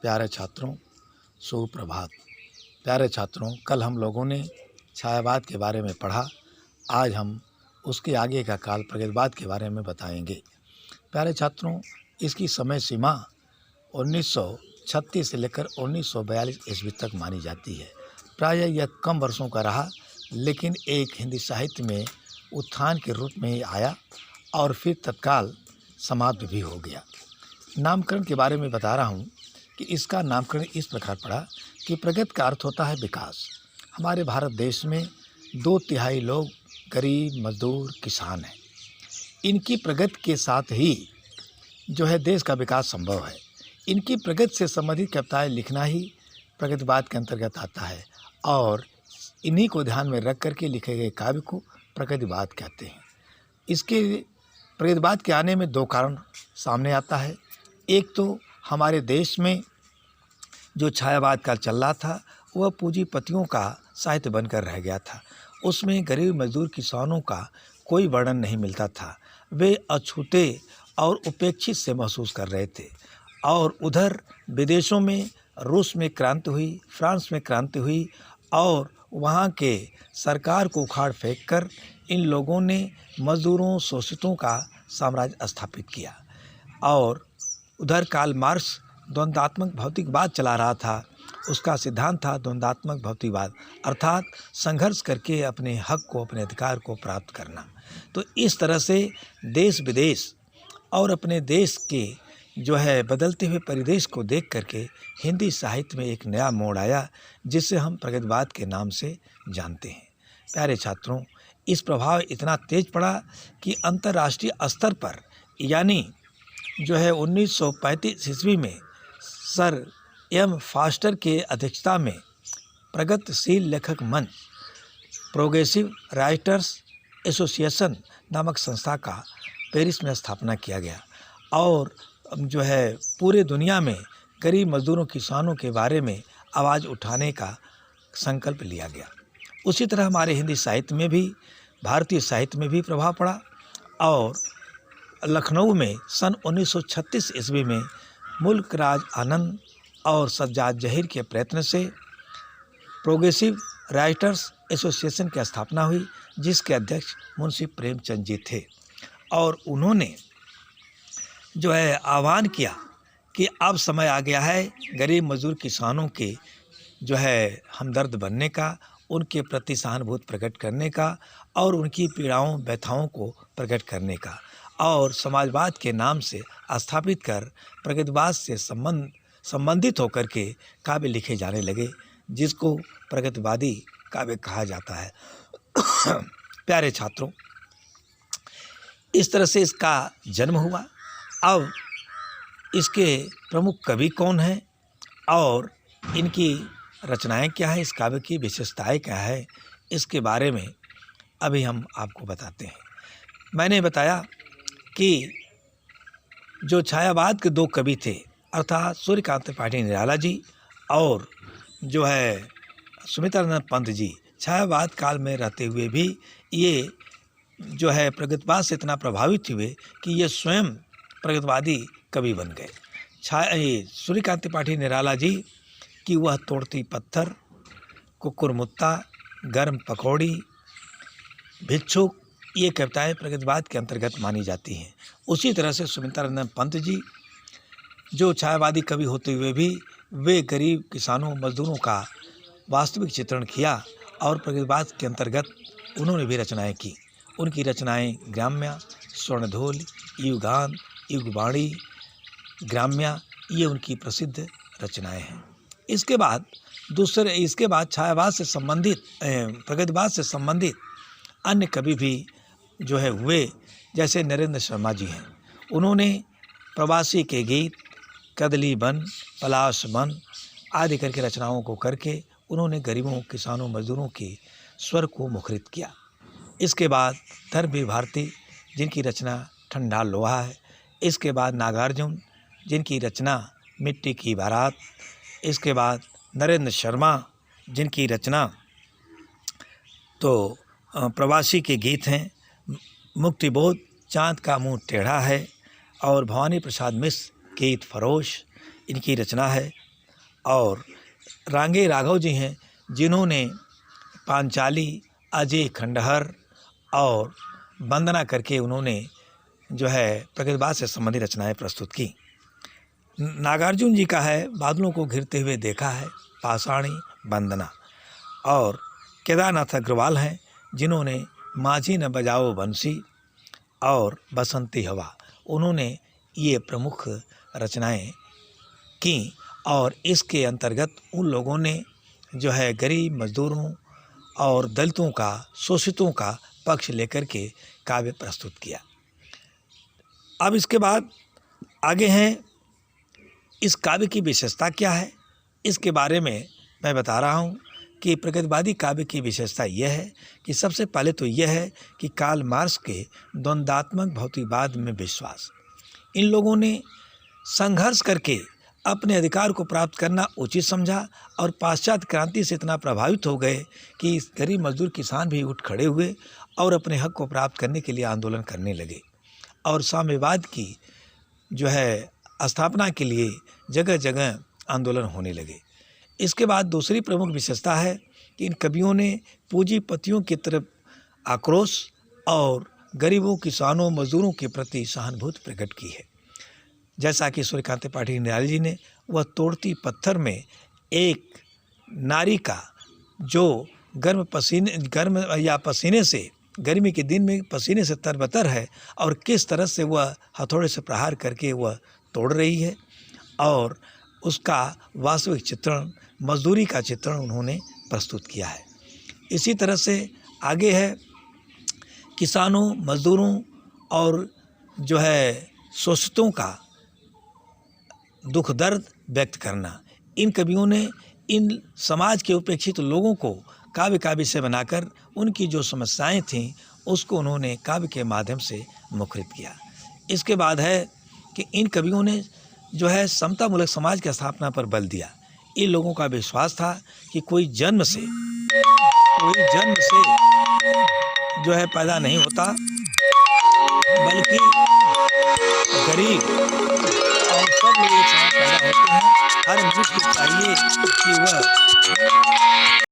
प्यारे छात्रों, सुप्रभात। प्यारे छात्रों, कल हम लोगों ने छायावाद के बारे में पढ़ा। आज हम उसके आगे का काल प्रगतिवाद के बारे में बताएंगे। प्यारे छात्रों, इसकी समय सीमा 1936 से लेकर 1942 ईस्वी तक मानी जाती है। प्रायः यह कम वर्षों का रहा, लेकिन एक हिंदी साहित्य में उत्थान के रूप में ही आया और फिर तत्काल समाप्त भी हो गया। नामकरण के बारे में बता रहा हूँ कि इसका नामकरण इस प्रकार पड़ा कि प्रगति का अर्थ होता है विकास। हमारे भारत देश में 2/3 लोग गरीब, मजदूर, किसान हैं। इनकी प्रगति के साथ ही देश का विकास संभव है। इनकी प्रगति से संबंधित कविताएं लिखना ही प्रगतिवाद के अंतर्गत आता है और इन्हीं को ध्यान में रख करके लिखे गए काव्य को प्रगतिवाद कहते हैं। इसके प्रगतिवाद के आने में 2 कारण सामने आता है। एक तो हमारे देश में जो छायावाद काल चल रहा था वह पूंजीपतियों का साहित्य बनकर रह गया था। उसमें गरीब, मजदूर, किसानों का कोई वर्णन नहीं मिलता था। वे अछूते और उपेक्षित से महसूस कर रहे थे। और उधर विदेशों में रूस में क्रांति हुई, फ्रांस में क्रांति हुई और वहाँ के सरकार को उखाड़ फेंक कर इन लोगों ने मजदूरों, शोषितों का साम्राज्य स्थापित किया। और उधर कार्ल मार्क्स द्वंद्वात्मक भौतिकवाद चला रहा था। उसका सिद्धांत था द्वंद्वात्मक भौतिकवाद, अर्थात संघर्ष करके अपने हक को, अपने अधिकार को प्राप्त करना। तो इस तरह से देश विदेश और अपने देश के बदलते हुए परिवेश को देख करके हिंदी साहित्य में एक नया मोड़ आया, जिसे हम प्रगतिवाद के नाम से जानते हैं। प्यारे छात्रों, इस प्रभाव इतना तेज पड़ा कि अंतर्राष्ट्रीय स्तर पर यानी 1935 ईस्वी में सर एम फास्टर के अध्यक्षता में प्रगतिशील लेखक मंच, प्रोग्रेसिव राइटर्स एसोसिएशन नामक संस्था का पेरिस में स्थापना किया गया और पूरे दुनिया में गरीब, मजदूरों, किसानों के बारे में आवाज़ उठाने का संकल्प लिया गया। उसी तरह हमारे हिंदी साहित्य में भी, भारतीय साहित्य में भी प्रभाव पड़ा और लखनऊ में सन 1936 ईस्वी में मुल्क राज आनंद और सज्जाद जहीर के प्रयत्न से प्रोग्रेसिव राइटर्स एसोसिएशन की स्थापना हुई, जिसके अध्यक्ष मुंशी प्रेमचंद जी थे। और उन्होंने आह्वान किया कि अब समय आ गया है गरीब, मजदूर, किसानों के हमदर्द बनने का, उनके प्रति सहानुभूति प्रकट करने का और उनकी पीड़ाओं, व्यथाओं को प्रकट करने का, और समाजवाद के नाम से स्थापित कर प्रगतिवाद से संबंधित होकर के काव्य लिखे जाने लगे, जिसको प्रगतिवादी काव्य कहा जाता है। प्यारे छात्रों, इस तरह से इसका जन्म हुआ। अब इसके प्रमुख कवि कौन हैं और इनकी रचनाएं क्या हैं, इस काव्य की विशेषताएं क्या है, इसके बारे में अभी हम आपको बताते हैं। मैंने बताया कि जो छायावाद के 2 कवि थे, अर्थात सूर्यकांत त्रिपाठी निराला जी और सुमित्रानंद पंत जी, छायावाद काल में रहते हुए भी ये प्रगतिवाद से इतना प्रभावित हुए कि ये स्वयं प्रगतिवादी कवि बन गए। सूर्यकांत त्रिपाठी निराला जी की वह तोड़ती पत्थर, कुकुरमुत्ता, गर्म पकौड़ी, भिक्षुक, ये कविताएं प्रगतिवाद के अंतर्गत मानी जाती हैं। उसी तरह से सुमित्रानंद पंत जी जो छायावादी कवि होते हुए भी वे गरीब, किसानों, मजदूरों का वास्तविक चित्रण किया और प्रगतिवाद के अंतर्गत उन्होंने भी रचनाएं की। उनकी रचनाएं ग्राम्या, स्वर्णधूल, युगान, युगवाणी, ग्राम्या, ये उनकी प्रसिद्ध रचनाएं हैं। इसके बाद छायावाद से संबंधित, प्रगतिवाद से संबंधित अन्य कवि भी हुए, जैसे नरेंद्र शर्मा जी हैं। उन्होंने प्रवासी के गीत, कदली बन, पलाश बन आदि करके रचनाओं को करके उन्होंने गरीबों, किसानों, मजदूरों के स्वर को मुखरित किया। इसके बाद धर्मवीर भारती, जिनकी रचना ठंडा लोहा है। इसके बाद नागार्जुन, जिनकी रचना मिट्टी की बारात। इसके बाद नरेंद्र शर्मा, जिनकी रचना प्रवासी के गीत हैं, मुक्तिबोध, चाँद का मुंह टेढ़ा है और भवानी प्रसाद मिश्र गीत फरोश, इनकी रचना है और रांगे राघव जी हैं जिन्होंने पांचाली, अजय खंडहर और वंदना करके उन्होंने जो है प्रकृतिवाद से संबंधित रचनाएं प्रस्तुत की। नागार्जुन जी का है बादलों को घिरते हुए देखा है, पाषाणी, वंदना। और केदारनाथ अग्रवाल हैं जिन्होंने माझी न बजाओ बंसी और बसंती हवा, उन्होंने ये प्रमुख रचनाएं की। और इसके अंतर्गत उन लोगों ने जो है गरीब मजदूरों और दलितों का, शोषितों का पक्ष लेकर के काव्य प्रस्तुत किया। अब इसके बाद आगे हैं इस काव्य की विशेषता क्या है, इसके बारे में मैं बता रहा हूँ कि प्रगतिवादी काव्य की विशेषता यह है कि सबसे पहले तो यह है कि कार्ल मार्क्स के द्वंद्वात्मक भौतिकवाद में विश्वास। इन लोगों ने संघर्ष करके अपने अधिकार को प्राप्त करना उचित समझा और पाश्चात्य क्रांति से इतना प्रभावित हो गए कि गरीब मजदूर किसान भी उठ खड़े हुए और अपने हक को प्राप्त करने के लिए आंदोलन करने लगे और साम्यवाद की जो है स्थापना के लिए जगह जगह आंदोलन होने लगे। इसके बाद दूसरी प्रमुख विशेषता है कि इन कवियों ने पूंजीपतियों की तरफ आक्रोश और गरीबों, किसानों, मजदूरों के प्रति सहानुभूति प्रकट की है। जैसा कि सूर्यकांत त्रिपाठी निराला जी ने वह तोड़ती पत्थर में एक नारी का जो गर्म या पसीने से, गर्मी के दिन में पसीने से तरबतर है और किस तरह से वह हथौड़े से प्रहार करके वह तोड़ रही है, और उसका वास्तविक चित्रण, मजदूरी का चित्रण उन्होंने प्रस्तुत किया है। इसी तरह से आगे है किसानों, मजदूरों और जो है शोषितों का दुख दर्द व्यक्त करना। इन कवियों ने इन समाज के उपेक्षित लोगों को काव्य का विषय बनाकर उनकी जो समस्याएं थीं उसको उन्होंने काव्य के माध्यम से मुखरित किया। इसके बाद है कि इन कवियों ने जो है समतामूलक समाज की स्थापना पर बल दिया। इन लोगों का विश्वास था कि कोई जन्म से जो है पैदा नहीं होता, बल्कि गरीब और सब लोग एक साथ पैदा होते हैं। हर मनुष्य को चाहिए कि वह